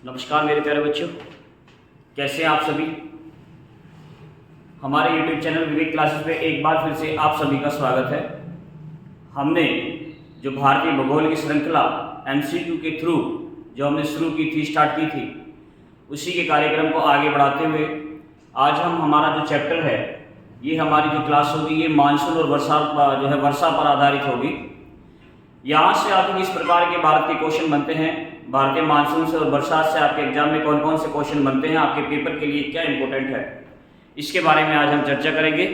नमस्कार मेरे प्यारे बच्चों, कैसे हैं आप सभी। हमारे YouTube चैनल विवेक क्लासेस में एक बार फिर से आप सभी का स्वागत है। हमने जो भारतीय भूगोल की श्रृंखला MCQ के थ्रू जो हमने शुरू की थी, स्टार्ट की थी, उसी के कार्यक्रम को आगे बढ़ाते हुए आज हम हमारा जो चैप्टर है, ये हमारी जो क्लास होगी, ये मानसून और वर्षा पर आधारित होगी। यहाँ से आपके किस प्रकार के भारत के क्वेश्चन बनते हैं, भारतीय मानसून से और बरसात से आपके एग्जाम में कौन कौन से क्वेश्चन बनते हैं, आपके पेपर के लिए क्या इंपॉर्टेंट है, इसके बारे में आज हम चर्चा करेंगे।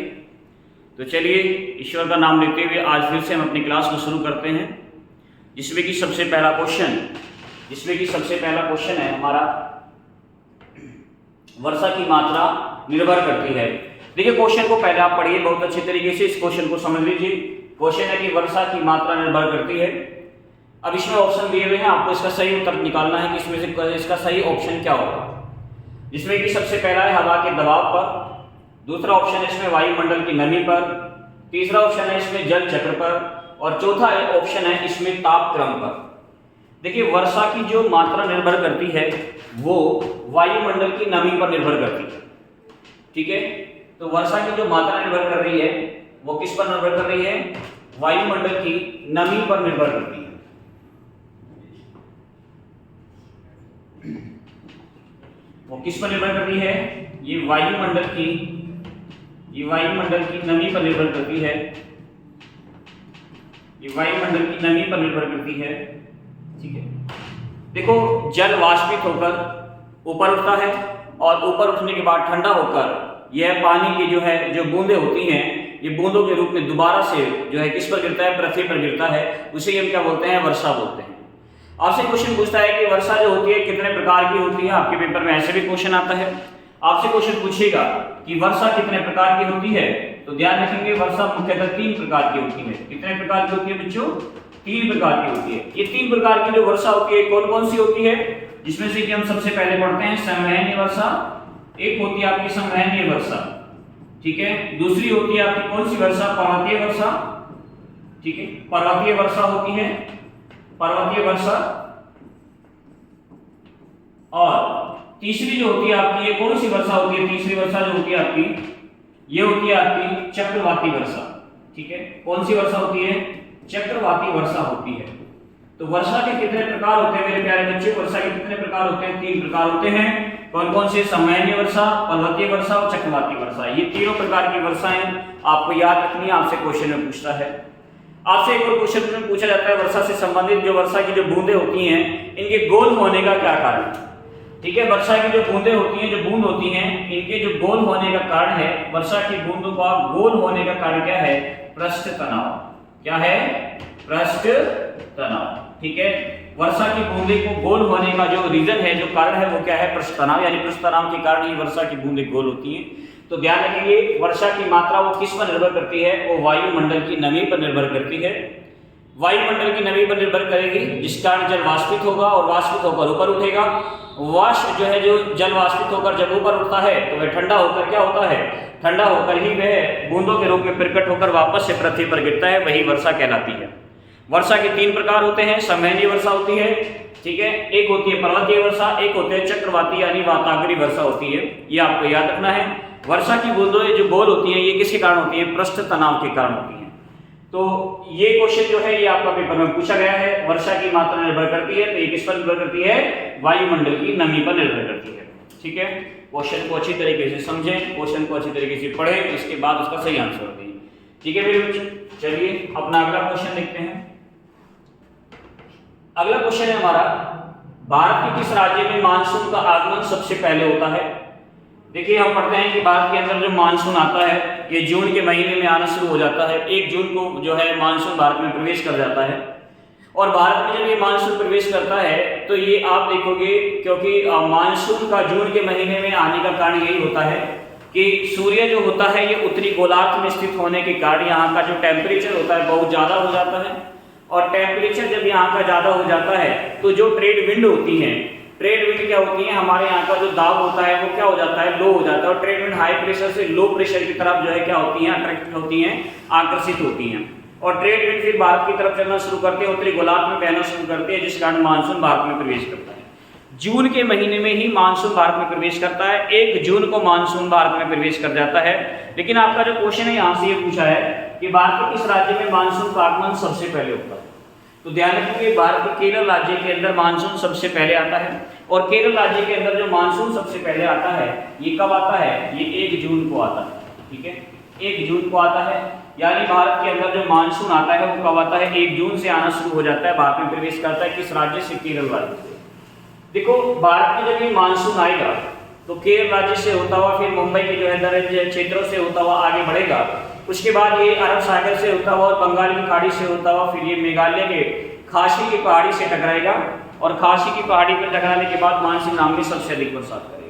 तो चलिए ईश्वर का नाम लेते हुए आज फिर से हम अपनी क्लास को शुरू करते हैं, जिसमें कि सबसे पहला क्वेश्चन है हमारा, वर्षा की मात्रा निर्भर करती है। देखिए क्वेश्चन को पहले आप पढ़िए बहुत अच्छे तरीके से, इस क्वेश्चन को समझ लीजिए। क्वेश्चन है कि वर्षा की मात्रा निर्भर करती है। अब इसमें ऑप्शन दिए हुए हैं, आपको इसका सही उत्तर निकालना है कि इसमें से इसका सही ऑप्शन क्या होगा। जिसमें कि सबसे पहला है हवा के दबाव पर, दूसरा ऑप्शन है इसमें वायुमंडल की नमी पर, तीसरा ऑप्शन है इसमें जल चक्र पर, और चौथा ऑप्शन है इसमें तापक्रम पर। देखिए वर्षा की जो मात्रा निर्भर करती है वो वायुमंडल की नमी पर निर्भर करती है, ठीक है। तो वर्षा की जो मात्रा निर्भर कर रही है वो किस पर निर्भर कर रही है, वायुमंडल की नमी पर निर्भर करती है। वो किस पर निर्भर करती है, ये वायुमंडल की नमी पर निर्भर करती है, ये वायुमंडल की नमी पर निर्भर करती है, ठीक है। देखो जल वाष्पित होकर ऊपर उठता है और ऊपर उठने के बाद ठंडा होकर यह पानी की जो बूंदें होती हैं, ये बूंदों के रूप में दोबारा से किस पर गिरता है, पृथ्वी पर गिरता है। उसे हम क्या बोलते हैं, वर्षा बोलते हैं। आपसे क्वेश्चन पूछता है कि वर्षा जो होती है कितने प्रकार की होती है। आपके पेपर में ऐसे भी क्वेश्चन आता है, आपसे क्वेश्चन पूछेगा कि वर्षा कितने प्रकार की होती है। तो ध्यान रखेंगे वर्षा मुख्यतः 3 प्रकार की होती है। कितने प्रकार की होती है बच्चों, 3 प्रकार की होती है। ये 3 प्रकार की जो वर्षा होती है कौन कौन सी होती है, जिसमें से कि हम सबसे पहले पढ़ते हैं संवहनीय वर्षा। एक होती है आपकी संवहनीय वर्षा, ठीक है। दूसरी होती है आपकी कौन सी वर्षा, पर्वतीय वर्षा, ठीक है। पर्वतीय वर्षा होती है, पर्वतीय वर्षा। और तीसरी जो होती है आपकी, ये कौन सी वर्षा होती है, तीसरी वर्षा जो होती है आपकी, ये होती है आपकी चक्रवाती वर्षा, ठीक है। कौन सी वर्षा होती है, चक्रवाती वर्षा होती है। तो वर्षा के कितने प्रकार होते हैं मेरे प्यारे बच्चों, वर्षा के कितने प्रकार होते हैं, 3 प्रकार होते हैं। कौन कौन से, संवहनीय वर्षा, पर्वतीय वर्षा और चक्रवाती वर्षा। ये तीनों प्रकार की वर्षाएं आपको याद रखनी है, आपसे क्वेश्चन में पूछता है। आपसे एक और क्वेश्चन में पूछा जाता है वर्षा से संबंधित, जो वर्षा की जो बूंदें होती हैं इनके गोल होने का क्या कारण है, ठीक है। वर्षा की जो बूंदें होती हैं, जो बूंद होती हैं, इनके जो गोल होने का कारण है, वर्षा की बूंदों का गोल होने का कारण क्या है, पृष्ठ तनाव। क्या है, पृष्ठ तनाव, ठीक है। वर्षा की बूंदे को गोल होने का जो रीजन है, जो कारण है, वो क्या है, पृष्ठ तनाव। यानी पृष्ठ तनाव के कारण ही वर्षा की बूंदें गोल होती हैं। तो ध्यान रखिए वर्षा की मात्रा वो किस पर निर्भर करती है, वो वायुमंडल की नमी पर निर्भर करती है। वायुमंडल की नमी पर निर्भर करेगी, जिस कारण जल वाष्पित होगा और वाष्पित होकर ऊपर उठेगा। वाष्प जो जल वाष्पित होकर जब ऊपर उठता है तो वह ठंडा होकर क्या होता है, ठंडा होकर ही वह बूंदों के रूप में प्रकट होकर वापस से पृथ्वी पर गिरता है, वही वर्षा कहलाती है। वर्षा के 3 प्रकार होते हैं, संवहनीय वर्षा होती है, ठीक है। एक होती है पर्वतीय वर्षा, एक होती है चक्रवाती यानी वाताग्रीय वर्षा होती है। ये आपको याद रखना है। वर्षा की बूंदें जो गोल होती हैं ये किसके कारण होती हैं, पृष्ठ तनाव के कारण होती हैं। तो ये क्वेश्चन जो है ये आपका पेपर में पूछा गया है, वर्षा की मात्रा निर्भर करती है, तो ये किस पर निर्भर करती है, वायुमंडल की नमी पर निर्भर करती है, ठीक है। क्वेश्चन को अच्छी तरीके से समझें, क्वेश्चन को अच्छी तरीके से पढ़ें, इसके बाद उसका सही आंसर दें, ठीक है मेरे बच्चों। चलिए अपना अगला क्वेश्चन देखते हैं। अगला क्वेश्चन है हमारा, भारत के किस राज्य में मानसून का आगमन सबसे पहले होता है। देखिए हम पढ़ते हैं कि भारत के अंदर जो मानसून आता है ये जून के महीने में आना शुरू हो जाता है। 1 जून को मानसून भारत में प्रवेश कर जाता है। और भारत में जब ये मानसून प्रवेश करता है तो ये आप देखोगे, क्योंकि मानसून का जून के महीने में आने का कारण यही होता है कि सूर्य जो होता है ये उत्तरी गोलार्ध में स्थित होने के कारण यहाँ का जो टेम्परेचर होता है बहुत ज्यादा हो जाता है। और टेम्परेचर जब यहाँ का ज्यादा हो जाता है तो जो ट्रेड विंड होती है, ट्रेड विंड क्या होती है, हमारे यहाँ का जो दाब होता है वो क्या हो जाता है, लो हो जाता है। और ट्रेड विंड हाई प्रेशर से लो प्रेशर की तरफ क्या होती है, अट्रैक्ट होती हैं, आकर्षित होती हैं। और ट्रेड विंड फिर भारत की तरफ चलना शुरू करते हैं, उत्तरी गोलार्ध में बहना शुरू करते हैं, जिस कारण मानसून भारत में प्रवेश करता है। जून के महीने में ही मानसून भारत में प्रवेश करता है, 1 जून को मानसून भारत में प्रवेश कर जाता है। लेकिन आपका जो क्वेश्चन है यहाँ से ये पूछा है कि भारत के किस राज्य में मानसून का आगमन सबसे पहले होता है। तो ध्यान रखिए भारत के केरल राज्य के अंदर मानसून सबसे पहले आता है, और केरल राज्य के अंदर जो मानसून सबसे पहले आता है ये कब आता है, ये 1 जून को आता है। ठीक है, 1 जून को आता है, यानी भारत के अंदर जो मानसून आता है वो कब आता है, 1 जून से आना शुरू हो जाता है, भारत में प्रवेश करता है। किस राज्य से, केरल राज्य से। देखो भारत में जब ये मानसून आएगा तो केरल राज्य से होता हुआ फिर मुंबई के जो है क्षेत्रों से होता हुआ आगे बढ़ेगा, उसके बाद ये अरब सागर से होता हुआ और बंगाल की खाड़ी से होता हुआ फिर ये मेघालय के खासी की पहाड़ी से टकराएगा, और खासी की पहाड़ी पर टकराने के बाद मानसून नाम में सबसे अधिक बरसात करेगा।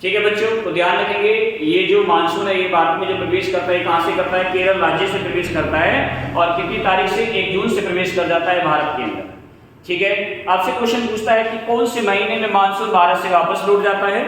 ठीक है बच्चों, तो ध्यान रखेंगे ये जो मानसून है ये भारत में जो प्रवेश करता है कहाँ से करता है, केरल राज्य से प्रवेश करता है, और कितनी तारीख से, 1 जून से प्रवेश कर जाता है भारत के अंदर। ठीक है, आपसे क्वेश्चन पूछता है कि कौन से महीने में मानसून भारत से वापस लौट जाता है।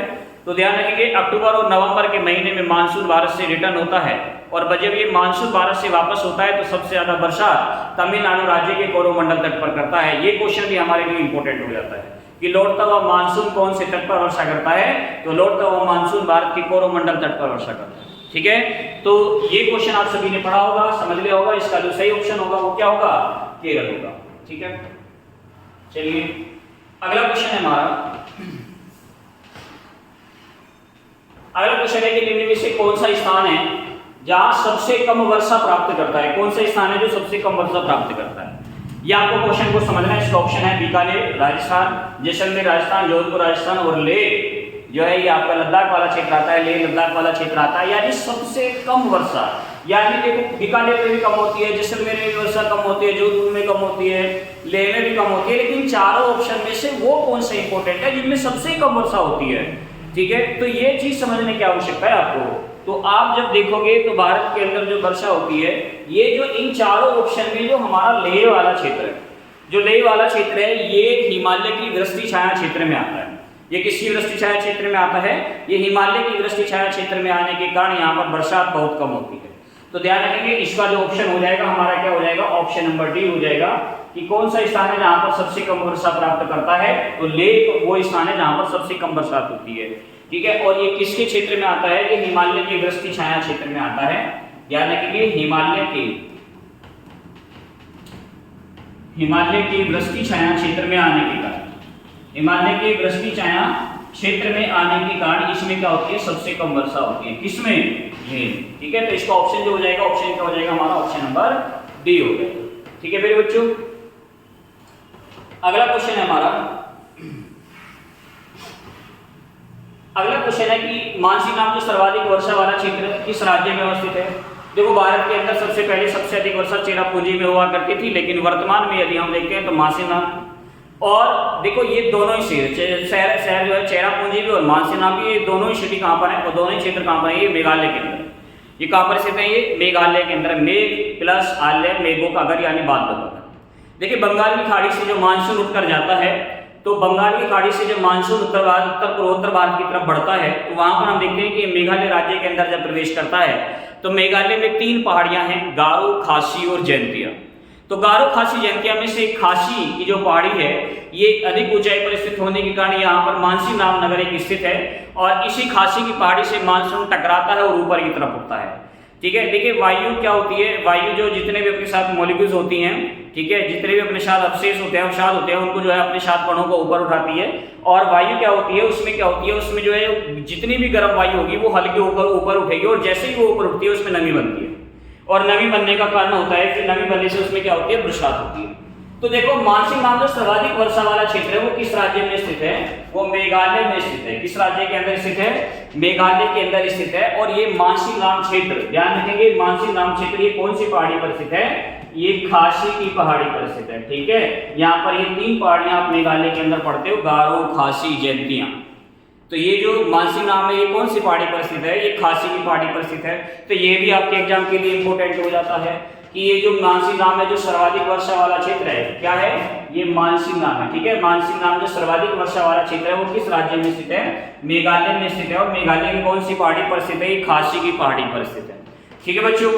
तो ध्यान रखिए अक्टूबर और नवंबर के महीने में मानसून भारत से रिटर्न होता है, और जब ये मानसून भारत से वापस होता है तो सबसे ज्यादा बरसात तमिलनाडु राज्य के कोरोमंडल तट पर करता है। ये क्वेश्चन भी हमारे लिए इंपॉर्टेंट हो जाता है कि लौटता हुआ मानसून कौन से तट पर वर्षा करता है, तो लौटता हुआ मानसून भारत के कोरोमंडल तट पर वर्षा करता है। ठीक है, तो ये क्वेश्चन आप सभी ने पढ़ा होगा, समझ लिया होगा, इसका जो सही ऑप्शन होगा वो क्या होगा, केरल होगा। ठीक है, चलिए अगला क्वेश्चन है हमारा। अगला क्वेश्चन है कि निम्न में से कौन सा स्थान है जहां सबसे कम वर्षा प्राप्त करता है, कौन सा स्थान है जो सबसे कम वर्षा प्राप्त करता है। ये आपको क्वेश्चन को समझना है। इसका ऑप्शन है बीकानेर राजस्थान, जैसलमेर राजस्थान, जोधपुर राजस्थान, और लेह जो है ये आपका लद्दाख वाला क्षेत्र आता है, लेह लद्दाख वाला क्षेत्र आता है। यानी सबसे कम वर्षा, यानी देखो बीकानेर में भी कम होती है, जैसलमेर में भी वर्षा कम होती है, जोधपुर में कम होती है, लेह में भी कम होती है, लेकिन चारों ऑप्शन में से वो कौन सा इंपॉर्टेंट है जिनमें सबसे कम वर्षा होती है। ठीक है, तो ये चीज समझने की आवश्यकता है आपको। तो आप जब देखोगे तो भारत के अंदर जो वर्षा होती है, ये जो इन चारों ऑप्शन में जो हमारा लेह वाला क्षेत्र है, जो लेह वाला क्षेत्र है ये हिमालय की वृष्टि छाया क्षेत्र में आता है। ये किसकी वृष्टि छाया क्षेत्र में आता है, ये हिमालय की वृष्टि छाया क्षेत्र में आने के कारण यहाँ पर बरसात बहुत कम होती है। तो ध्यान रखेंगे इसका जो ऑप्शन हो जाएगा हमारा क्या हो जाएगा, ऑप्शन नंबर डी हो जाएगा कि कौन सा स्थान है जहां पर सबसे कम वर्षा प्राप्त करता है, तो लेह वो स्थान है जहां पर सबसे कम बरसात होती है। ठीक है, और ये किसके क्षेत्र में आता है, ये हिमालय की वृष्टि छाया क्षेत्र में आता है। ध्यान रखेंगे हिमालय की वृष्टि छाया क्षेत्र में आने के कारण, हिमालय के वृष्टि छाया क्षेत्र में आने के कारण इसमें क्या होती है, सबसे कम वर्षा होती है। किसमें, लेह। ठीक है, तो इसका ऑप्शन जो हो जाएगा, ऑप्शन क्या हो जाएगा हमारा, ऑप्शन नंबर डी हो जाएगा। ठीक है मेरे बच्चों, अगला क्वेश्चन है हमारा। अगला क्वेश्चन है कि मानसिक नाम जो सर्वाधिक वर्षा वाला क्षेत्र किस राज्य में अवस्थित है। देखो भारत के अंदर सबसे पहले सबसे अधिक वर्षा चेरापूंजी में हुआ करती थी, लेकिन वर्तमान में यदि हम देखते हैं तो मानसिक, और देखो ये दोनों ही शहर जो है चेरापूंजी भी और मानसिक भी, ये दोनों ही सिटी कहाँ पर है, और दोनों ही क्षेत्र कहाँ पर है, ये मेघालय के अंदर। ये कहाँ पर स्थित है, ये मेघालय के अंदर। मेघ प्लस आलय, मेघों का घर यानी बात बता। देखिए बंगाल की खाड़ी से जो मानसून उठकर जाता है, तो बंगाल की खाड़ी से जब मानसून उत्तर पूर्वोत्तर भारत की तरफ बढ़ता है, तो वहां पर हम देखते हैं कि मेघालय राज्य के अंदर जब प्रवेश करता है तो मेघालय में 3 पहाड़ियां हैं, गारो, खासी और जयंतिया। तो गारो, खासी, जयंतिया में से खासी की जो पहाड़ी है ये अधिक ऊंचाई पर स्थित होने के कारण यहाँ पर मानसी नाम नगर एक स्थित है, और इसी खासी की पहाड़ी से मानसून टकराता है और ऊपर की तरफ उठता है। ठीक है, देखिए वायु क्या होती है, वायु जो जितने भी अपने साथ मॉलिक्यूल्स होती हैं, ठीक है, जितने भी अपने साथ अवशेष होते हैं, अवसाद होते हैं, उनको जो है अपने साथ कणों को ऊपर उठाती है। और वायु क्या होती है, उसमें क्या होती है, उसमें जो है जितनी भी गर्म वायु होगी वो हल्के ऊपर उठेगी, और जैसे ही वो ऊपर उठती है उसमें नमी बनती है, और नमी बनने का कारण होता है फिर नमी बनने से उसमें क्या होती है, बरसात होती है। तो देखो मानसिक नाम जो सर्वाधिक वर्षा वाला क्षेत्र है वो किस राज्य में स्थित है, वो मेघालय में स्थित है। किस राज्य के अंदर स्थित है, मेघालय के अंदर स्थित है। और ये मानसिक नाम क्षेत्र, ध्यान रखेंगे मानसिक नाम क्षेत्र ये कौन सी पहाड़ी पर स्थित है, ये खासी की पहाड़ी पर स्थित है। ठीक है, यहाँ पर ये 3 पहाड़ियां आप मेघालय के अंदर पढ़ते हो, गारो, खासी, जयंतिया। तो ये जो मानसिक नाम है ये कौन सी पहाड़ी पर स्थित है, ये खासी की पहाड़ी पर स्थित है। तो ये भी आपके एग्जाम के लिए इंपोर्टेंट हो जाता है कि ये जो मानसिक नाम है जो सर्वाधिक वर्षा वाला क्षेत्र है, क्या है, ये मानसिक नाम है। ठीक है, मानसिक नाम जो सर्वाधिक वर्षा वाला क्षेत्र है वो किस राज्य में स्थित है, मेघालय में स्थित है। और मेघालय की कौन सी पहाड़ी पर स्थित है, ये खासी की पहाड़ी पर स्थित है। ठीक है बच्चों,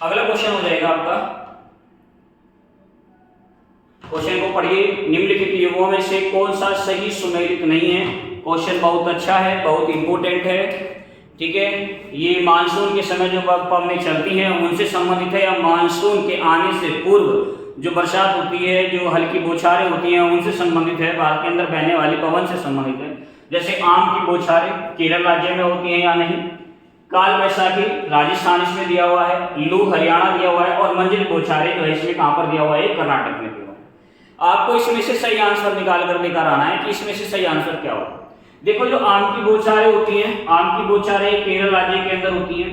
अगला क्वेश्चन हो जाएगा आपका, क्वेश्चन को पढ़िए। निम्नलिखित युगों में से कौन सा सही सुमेलित नहीं है? क्वेश्चन बहुत अच्छा है, बहुत इंपोर्टेंट है, ठीक है। ये मानसून के समय जो पवनें चलती हैं उनसे संबंधित है, या मानसून के आने से पूर्व जो बरसात होती है, जो हल्की बौछारें होती हैं उनसे संबंधित है, भारत के अंदर बहने वाली पवन से संबंधित है। जैसे आम की बौछारें केरल राज्य में होती हैं या नहीं, काल वैशाखी राजस्थान इसमें दिया हुआ है, लू हरियाणा दिया हुआ है, और मंजरी बौछारें जो है इसमें कहां पर दिया हुआ है? कर्नाटक में दिया हुआ है। आपको इसमें से सही आंसर निकाल कर लेकर आना है कि इसमें से सही आंसर क्या होगा। देखो, जो आम की बौछारें होती हैं, आम की बौछारें केरल राज्य के अंदर होती हैं,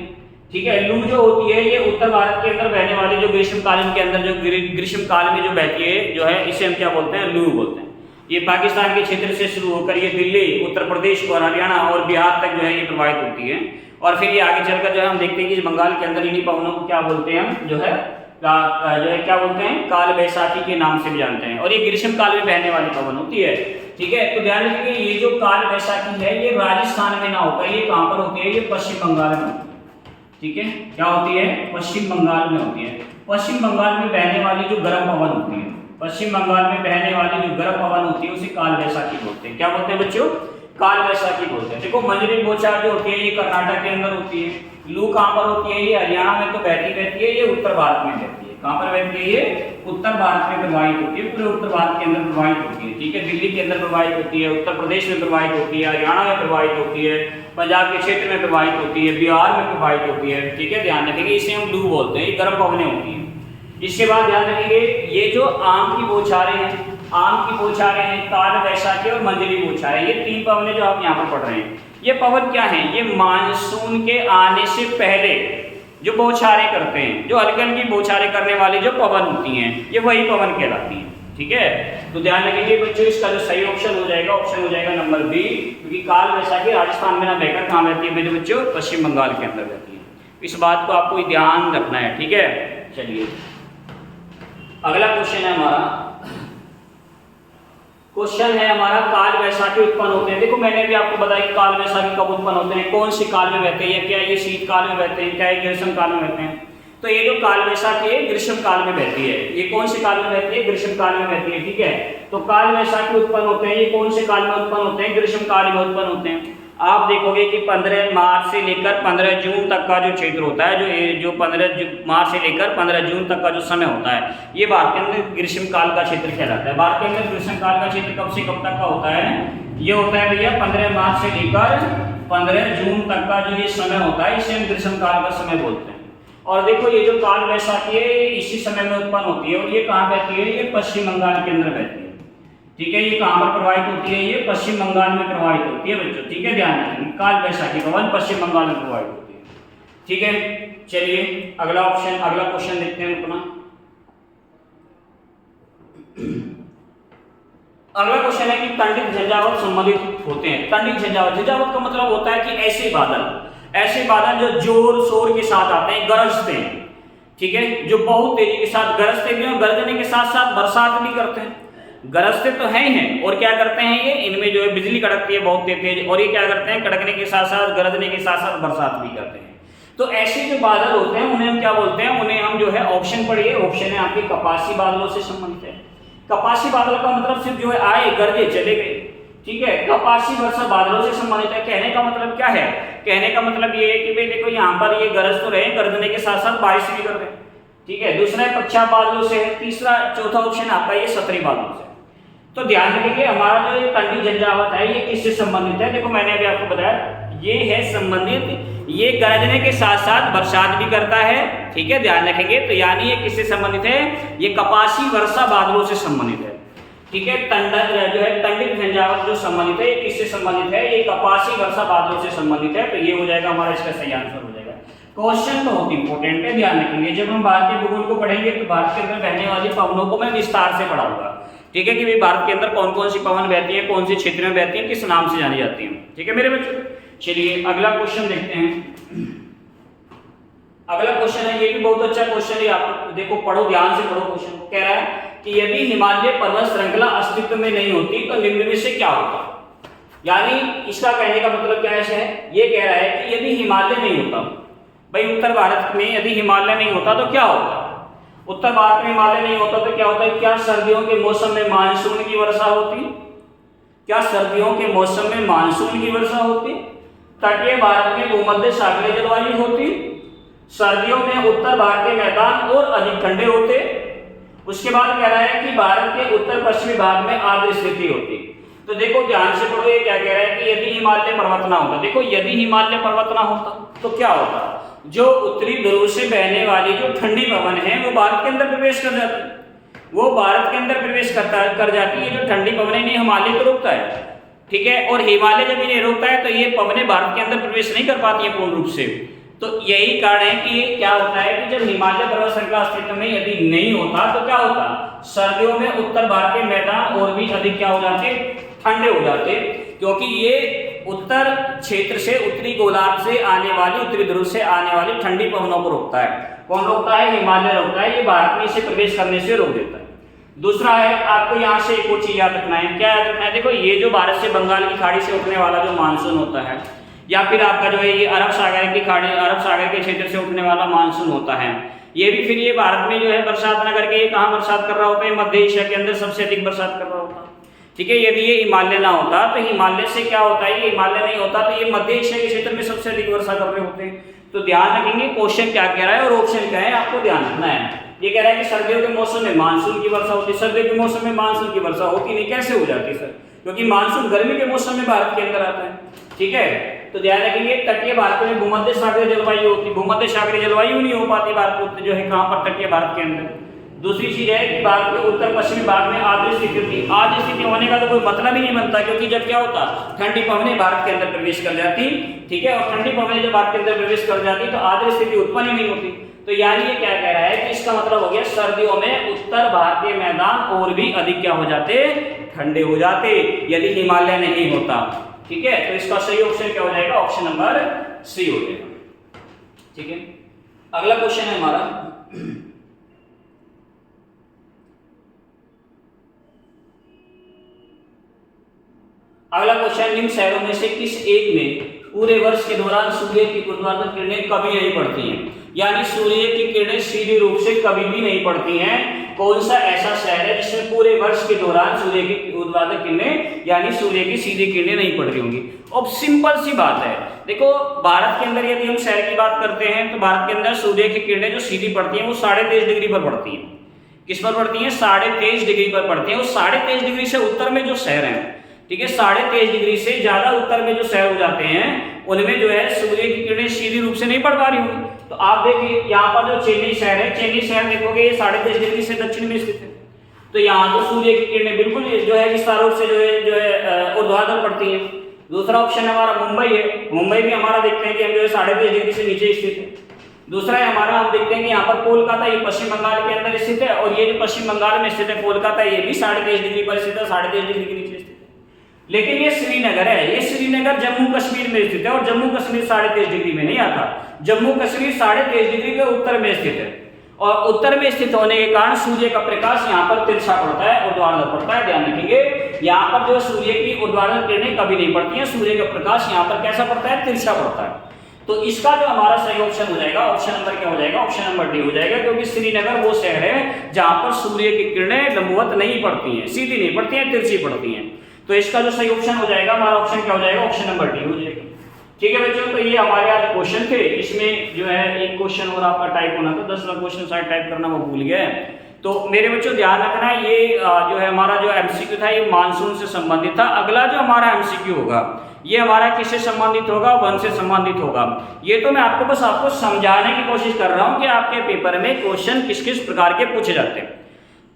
ठीक है। लू जो होती है ये उत्तर भारत के अंदर बहने वाली, जो ग्रीष्मकालीन के अंदर जो ग्रीष्म काल में जो बहती है जो है, इसे हम क्या बोलते हैं? लू बोलते हैं। ये पाकिस्तान के क्षेत्र से शुरू होकर ये दिल्ली, उत्तर प्रदेश और हरियाणा और बिहार तक जो है ये प्रवाहित होती है, और फिर ये आगे चलकर जो है हम देखते हैं कि बंगाल के अंदर इन्हीं पवनों को क्या बोलते हैं हम? जो है क्या बोलते हैं? काल वैशाखी के नाम से भी जानते हैं, और ये ग्रीष्म काल में बहने वाली पवन होती है, ठीक है। तो ध्यान रखिए, ये जो काल वैशाखी है ये राजस्थान में ना होकर ये कहां पर होती है? ये पश्चिम बंगाल में होती है, ठीक है। क्या होती है? पश्चिम बंगाल में होती है। पश्चिम बंगाल में बहने वाली जो गर्म पवन होती है, पश्चिम बंगाल में बहने वाली जो गर्म पवन होती है उसे काल वैशाखी बोलते हैं। क्या बोलते हैं बच्चों? काल वैशाखी बोलते हैं। देखो, मंजरी बौछार जो होती है ये कर्नाटक के अंदर होती है, लू कहां पर होती है? ये हरियाणा में तो बहती रहती है, ये उत्तर भारत में बहती है। कहां पर बहती है? ये उत्तर भारत में प्रवाहित होती है, पूरे उत्तर भारत के अंदर प्रवाहित होती है, ठीक है। दिल्ली के अंदर प्रवाहित होती है, उत्तर प्रदेश में प्रवाहित होती है, हरियाणा में प्रवाहित होती है, पंजाब के क्षेत्र में प्रवाहित होती है, बिहार में प्रवाहित होती है, ठीक है। ध्यान रखिएगा, इसे हम लू बोलते हैं, ये गर्म पवनें होती हैं। इसके बाद ध्यान रखिए, ये जो आम की बौछारें हैं, आम की बौछारें हैं, काल वैशाखी और मंजरी बौछारें, ये तीन पवनें जो आप यहाँ पर पढ़ रहे हैं, ये पवन क्या है? ये मानसून के आने से पहले जो बौछारें करते हैं, जो हल्की हल्की बौछारें करने वाली जो पवन होती हैं, ये वही पवन कहलाती हैं, ठीक है। तो ध्यान रखिए बच्चों, इसका जो सही ऑप्शन हो जाएगा नंबर बी, क्योंकि काल वैशाखी राजस्थान में ना बहकर कहाँ बहती है मेरे बच्चों? पश्चिम बंगाल के अंदर बहती है। इस बात को आपको ध्यान रखना है, ठीक है। चलिए, अगला क्वेश्चन है हमारा काल वैशाखी उत्पन्न होते हैं। देखो, मैंने भी आपको बताया कि काल वैशाखी कब उत्पन्न होते हैं, कौन सी काल में बहते हैं, क्या ये शीत काल में बहते हैं, क्या ये ग्रीष्म काल में बहते हैं? तो ये जो काल वैशाखी है ग्रीष्म काल में बहती है। ये कौन से काल में बहती है? ग्रीष्म काल में बहती है, ठीक है। तो काल वैशाखी उत्पन्न होते हैं, ये कौन से काल में उत्पन्न होते हैं? ग्रीष्म काल में उत्पन्न होते हैं। आप देखोगे कि 15 मार्च से लेकर 15 जून तक का जो क्षेत्र होता है, जो 15 मार्च से लेकर 15 जून तक का जो समय होता है, ये भारत के अंदर ग्रीष्म काल का क्षेत्र कहलाता है। भारत के अंदर ग्रीष्म काल का क्षेत्र कब से कब तक का होता है? ये होता है भैया 15 मार्च से लेकर 15 जून तक का जो ये समय होता है, इसे हम ग्रीष्म काल का समय बोलते हैं। और देखो, ये जो काल वैशाखी है इसी समय में उत्पन्न होती है, और ये कहाँ बहती है? ये पश्चिम बंगाल के अंदर बहती है, ठीक है। ये कहां पर प्रवाहित होती है? ये पश्चिम बंगाल में प्रवाहित होती है बच्चों, ठीक है। ध्यान रखिए, काल वैशाखी पवन पश्चिम बंगाल में प्रवाहित होती है, ठीक है। चलिए, अगला क्वेश्चन देखते हैं अपना। अगला क्वेश्चन है कि तंडित झंझावात संबंधित होते हैं। तंडित झंझावात का मतलब होता है कि ऐसे बादल जो जोर शोर के साथ आते हैं, गरजते हैं, ठीक है, जो बहुत तेजी के साथ गरजते भी हैं, गरजने के साथ साथ बरसात भी करते हैं। गरजते तो हैं और क्या करते हैं? ये इनमें जो है बिजली कड़कती है बहुत तेज, और ये क्या करते हैं? कड़कने के साथ साथ, गरजने के साथ साथ बरसात भी करते हैं। तो ऐसे जो बादल होते हैं उन्हें हम क्या बोलते हैं? उन्हें हम जो है, ऑप्शन पढ़िए, ऑप्शन है आपके कपासी बादलों से संबंधित है। कपासी बादल का मतलब सिर्फ जो है आए, गरजे, चले गए, ठीक है। कपासी वर्षा बादलों से संबंधित है। कहने का मतलब क्या है? कहने का मतलब ये है कि भाई देखो, यहाँ पर ये गरज तो रहे, गरजने के साथ साथ बारिश भी कर रहे हैं, ठीक है। दूसरा है पच्छाद बादलों से है। तीसरा, चौथा ऑप्शन आपका ये सतरी बादलों से। तो ध्यान रखिए, हमारा जो ये तंडित झंझावात है ये किससे संबंधित है? देखो, मैंने अभी आपको बताया, ये है संबंधित, ये गरजने के साथ साथ बरसात भी करता है, ठीक है। ध्यान रखेंगे, तो यानी ये किससे संबंधित है? ये कपासी वर्षा बादलों से संबंधित है, ठीक है। तंडित झंझावात जो संबंधित है, ये किससे संबंधित है? ये कपासी वर्षा बादलों से संबंधित है। तो ये हो जाएगा हमारा, इसका सही आंसर हो जाएगा। क्वेश्चन तो बहुत इंपॉर्टेंट है, ध्यान रखेंगे। जब हम भारत के भूगोल को पढ़ेंगे तो भारत के अंदर बहने वाली पवनों को मैं विस्तार से पढ़ाऊंगा, ठीक है, कि भाई भारत के अंदर कौन कौन सी पवन बहती है, कौन से क्षेत्र में बहती है, किस नाम से जानी जाती है, ठीक है मेरे बच्चों। चलिए, अगला क्वेश्चन देखते हैं। अगला क्वेश्चन है, ये भी बहुत अच्छा क्वेश्चन है, आप देखो, पढ़ो, ध्यान से पढ़ो क्वेश्चन को। कह रहा है कि यदि हिमालय पर्वत श्रृंखला अस्तित्व में नहीं होती तो निम्न में से क्या होता? यानी इसका कहने का मतलब क्या है? ये कह रहा है कि यदि हिमालय नहीं होता, भाई उत्तर भारत में यदि हिमालय नहीं होता तो क्या होता? उत्तर भारत में हिमालय नहीं होता तो क्या होता है? क्या सर्दियों के मौसम में मानसून की वर्षा होती? क्या सर्दियों के मौसम में मानसून की वर्षा होती? तटीय भारत में भूमध्य सागरीय जलवायु होती। सर्दियों में उत्तर भारत के मैदान और अधिक ठंडे होते। उसके बाद कह रहा है कि भारत के उत्तर पश्चिमी भाग में आर्द्र स्थिति होती। तो देखो ध्यान से पढ़ो, ये क्या कह रहा है कि यदि हिमालय पर्वत ना होता, देखो यदि हिमालय पर्वत ना होता तो क्या होता? जो उत्तरी ध्रुव से बहने वाली जो ठंडी पवन है वो भारत के अंदर प्रवेश कर जाती, वो भारत के अंदर प्रवेश कर जाती है। जो ठंडी पवनें नहीं हिमालय को रोकता है, ठीक है, और हिमालय जब इन्हें रोकता है तो ये पवनें भारत के अंदर प्रवेश नहीं कर पाती है पूर्ण रूप से। तो यही कारण है कि क्या होता है कि जब हिमालय पर्वत श्रृंखला अस्तित्व में यदि नहीं होता तो क्या होता? सर्दियों में उत्तर भारत के मैदान और भी अधिक क्या हो जाते? ठंडे हो जाते, क्योंकि ये उत्तर क्षेत्र से उत्तरी गोलार्ध से आने वाली, उत्तरी ध्रुव से आने वाली ठंडी पवनों को रोकता है। कौन रोकता है? हिमालय रोकता है। ये भारत में इसे प्रवेश करने से रोक देता है। दूसरा है, आपको यहाँ से एक और चीज याद रखना है। क्या याद रखना है? देखो ये जो भारत से बंगाल की खाड़ी से उठने वाला जो मानसून होता है, या फिर आपका जो है ये अरब सागर की खाड़ी, अरब सागर के क्षेत्र से उठने वाला मानसून होता है, ये भी फिर ये भारत में जो है बरसात न करके कहाँ बरसात कर रहा होता है? मध्य एशिया के अंदर सबसे अधिक बरसात कर रहा होता है, ठीक है। यदि ये हिमालय ना होता तो हिमालय से क्या होता है? ये हिमालय नहीं होता तो ये मध्य एशिया के क्षेत्र में सबसे अधिक वर्षा कर रहे होते हैं। तो ध्यान रखेंगे क्वेश्चन क्या कह रहा है और ऑप्शन क्या है, आपको ध्यान रखना है। ये कह रहा है कि सर्दियों के मौसम में मानसून की वर्षा होती है। सर्दियों के मौसम में मानसून की वर्षा होती नहीं, कैसे हो जाती सर? क्योंकि मानसून गर्मी के मौसम में भारत के अंदर आता है, ठीक है। तो ध्यान रखेंगे तटीय भारत में भूमध्य सागरीय जलवायु होती, भूमध्य सागरीय जलवायु नहीं हो पाती भारत को जो है कहां पर? तटीय भारत के अंदर। दूसरी चीज है कि भारत के उत्तर पश्चिमी भाग में आर्द्र स्थिति होती। आर्द्र स्थिति होने का तो कोई मतलब ही नहीं बनता, क्योंकि जब क्या होता? ठंडी पवनें भारत के अंदर प्रवेश कर जाती, ठीक है, और ठंडी पवनें जब भारत के अंदर प्रवेश कर जाती तो आर्द्र स्थिति उत्पन्न ही नहीं होती। तो यानी ये क्या कह रहा है कि इसका मतलब हो गया सर्दियों में उत्तर भारतीय मैदान और भी अधिक क्या हो जाते? ठंडे हो जाते, यदि हिमालय नहीं होता, ठीक है। तो इसका सही ऑप्शन क्या हो जाएगा? ऑप्शन नंबर सी हो जाएगा, ठीक है। अगला क्वेश्चन है हमारा, अगला क्वेश्चन, निम्न शहरों में से किस एक में पूरे वर्ष के दौरान सूर्य की ऊर्ध्वाधर किरणें कभी नहीं पड़ती हैं? यानी सूर्य की किरणें सीधे रूप से कभी भी नहीं पड़ती हैं। कौन सा ऐसा शहर है जिसमें पूरे वर्ष के दौरान सूर्य की ऊर्ध्वाधर किरणें यानी सूर्य की सीधी किरणें नहीं पड़ रही होंगी? अब सिंपल सी बात है, देखो भारत के अंदर यदि हम शहर की बात करते हैं तो भारत के अंदर सूर्य की किरणें जो सीधी पड़ती हैं वो 23.5 डिग्री पर पड़ती हैं। किस पर पड़ती हैं? 23.5 डिग्री पर पड़ती हैं। और 23.5 डिग्री से उत्तर में जो शहर है, ठीक है, 23.5 डिग्री से ज्यादा उत्तर में जो शहर हो जाते हैं उनमें जो है सूर्य की किरणें सीधी रूप से नहीं पड़ पा रही होंगी। तो आप देखिए यहाँ पर जो चेन्नई शहर है, चेन्नई शहर देखोगे ये 23.5 डिग्री से दक्षिण में स्थित है। तो यहाँ तो सूर्य की किरणें बिल्कुल जो है विस्तार रूप से जो है ऊर्ध्वाधर पड़ती है। दूसरा ऑप्शन हमारा मुंबई है। मुंबई भी हमारा देखते हैं कि हम जो है 23.5 डिग्री से नीचे स्थित है। दूसरा है हमारा, हम देखते हैं कि यहाँ पर कोलकाता, ये पश्चिम बंगाल के अंदर स्थित है, और ये जो पश्चिम बंगाल में स्थित है कोलकाता, ये भी 23.5 डिग्री पर स्थित है, 23.5 डिग्री के नीचे स्थित है। लेकिन ये श्रीनगर है, ये श्रीनगर जम्मू कश्मीर में स्थित है, और जम्मू कश्मीर 23.5 डिग्री में नहीं आता। जम्मू कश्मीर 23.5 डिग्री के उत्तर में स्थित है, और उत्तर में स्थित होने के कारण सूर्य का प्रकाश यहाँ पर तिरछा पड़ता है, ऊर्ध्वाधर पड़ता है। ध्यान रखेंगे यहाँ पर जो सूर्य की ऊर्ध्वाधर किरणें कभी नहीं पड़ती हैं, सूर्य का प्रकाश यहाँ पर कैसा पड़ता है? तिरछा पड़ता है। तो इसका जो हमारा सही ऑप्शन हो जाएगा, ऑप्शन नंबर क्या हो जाएगा? ऑप्शन नंबर डी हो जाएगा, क्योंकि श्रीनगर वो शहर है जहां पर सूर्य की किरणें लंबवत नहीं पड़ती हैं, सीधी नहीं पड़ती हैं, तिरछी पड़ती हैं। तो इसका जो सही ऑप्शन हो जाएगा हमारा ऑप्शन क्या हो जाएगा? ऑप्शन नंबर डी हो जाएगा, ठीक है बच्चों। तो ये हमारे आज क्वेश्चन थे, इसमें जो है एक क्वेश्चन और आपका टाइप होना था, 10 क्वेश्चन शायद टाइप करना वो भूल गए। तो मेरे बच्चों ध्यान रखना है, ये जो है हमारा जो एमसीक्यू था ये मानसून से संबंधित था। अगला जो हमारा एमसीक्यू होगा ये हमारा किससे संबंधित होगा? वन से संबंधित होगा। ये तो मैं आपको समझाने की कोशिश कर रहा हूं कि आपके पेपर में क्वेश्चन किस किस प्रकार के पूछे जाते हैं।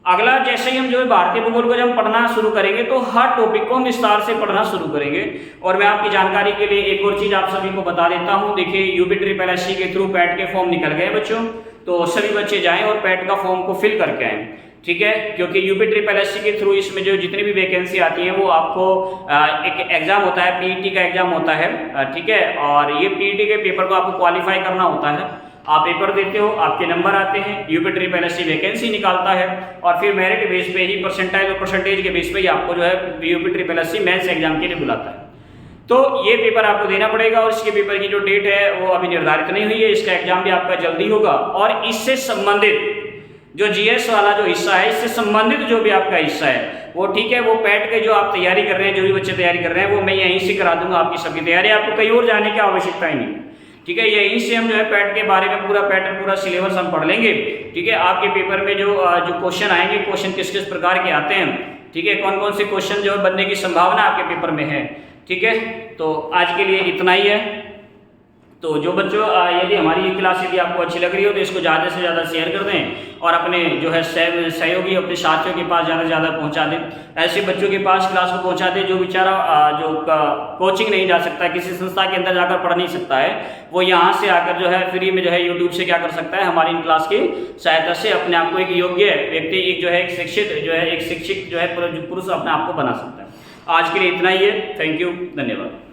अगला जैसे ही हम जो है भारतीय भूगोल को जब हम पढ़ना शुरू करेंगे तो हर टॉपिक को हम विस्तार से पढ़ना शुरू करेंगे। और मैं आपकी जानकारी के लिए एक और चीज आप सभी को बता देता हूं, देखिए यूपी ट्रिपल एससी के थ्रू पैट के फॉर्म निकल गए बच्चों, तो सभी बच्चे जाएं और पैट का फॉर्म को फिल करके आएं, ठीक है। क्योंकि यूपी ट्रिपल एससी के थ्रू इसमें जो जितनी भी वैकेंसी आती है वो आपको एक एग्जाम होता है, पीईटी का एग्जाम होता है, ठीक है। और ये पीईटी के पेपर को आपको क्वालिफाई करना होता है, आप पेपर देते हो, आपके नंबर आते हैं, यूपी ट्रिपल एससी वैकेंसी निकालता है, और फिर मेरिट बेस पे ही परसेंटाइल और परसेंटेज के बेस पे ही आपको जो है UP triple SC mains exam के लिए बुलाता है। तो ये पेपर आपको देना पड़ेगा, और इसके पेपर की जो डेट है वो अभी निर्धारित नहीं हुई है, इसका एग्जाम भी आपका जल्दी होगा। और इससे संबंधित जो जीएस वाला जो हिस्सा है, इससे संबंधित जो भी आपका हिस्सा है वो ठीक है, वो पैट के जो आप तैयारी कर रहे हैं, जो भी बच्चे तैयारी कर रहे हैं, वो मैं यहीं से करा दूंगा आपकी सबकी तैयारी, आपको कहीं और जाने की आवश्यकता ही नहीं। ठीक है, यहीं से हम जो है पैट के बारे में पूरा पैटर्न, पूरा सिलेबस हम पढ़ लेंगे। ठीक है, आपके पेपर में जो क्वेश्चन आएंगे, क्वेश्चन किस किस प्रकार के आते हैं, ठीक है, कौन कौन से क्वेश्चन जो है बनने की संभावना आपके पेपर में है। ठीक है, तो आज के लिए इतना ही है। तो जो बच्चों यदि हमारी ये क्लास यदि आपको अच्छी लग रही हो तो इसको ज़्यादा से ज़्यादा शेयर कर दें और अपने जो है सहयोगी, अपने साथियों के पास ज़्यादा से ज़्यादा पहुंचा दें। ऐसे बच्चों के पास क्लास को पहुंचा दें जो बेचारा जो कोचिंग नहीं जा सकता, किसी संस्था के अंदर जाकर पढ़ नहीं सकता है, वो यहाँ से आकर जो है फ्री में जो है यूट्यूब से क्या कर सकता है, हमारी इन क्लास की सहायता से अपने आप को एक योग्य व्यक्ति, एक जो है एक शिक्षित जो है एक शिक्षित जो है पुरुष अपने आप को बना सकता है। आज के लिए इतना ही है। थैंक यू, धन्यवाद।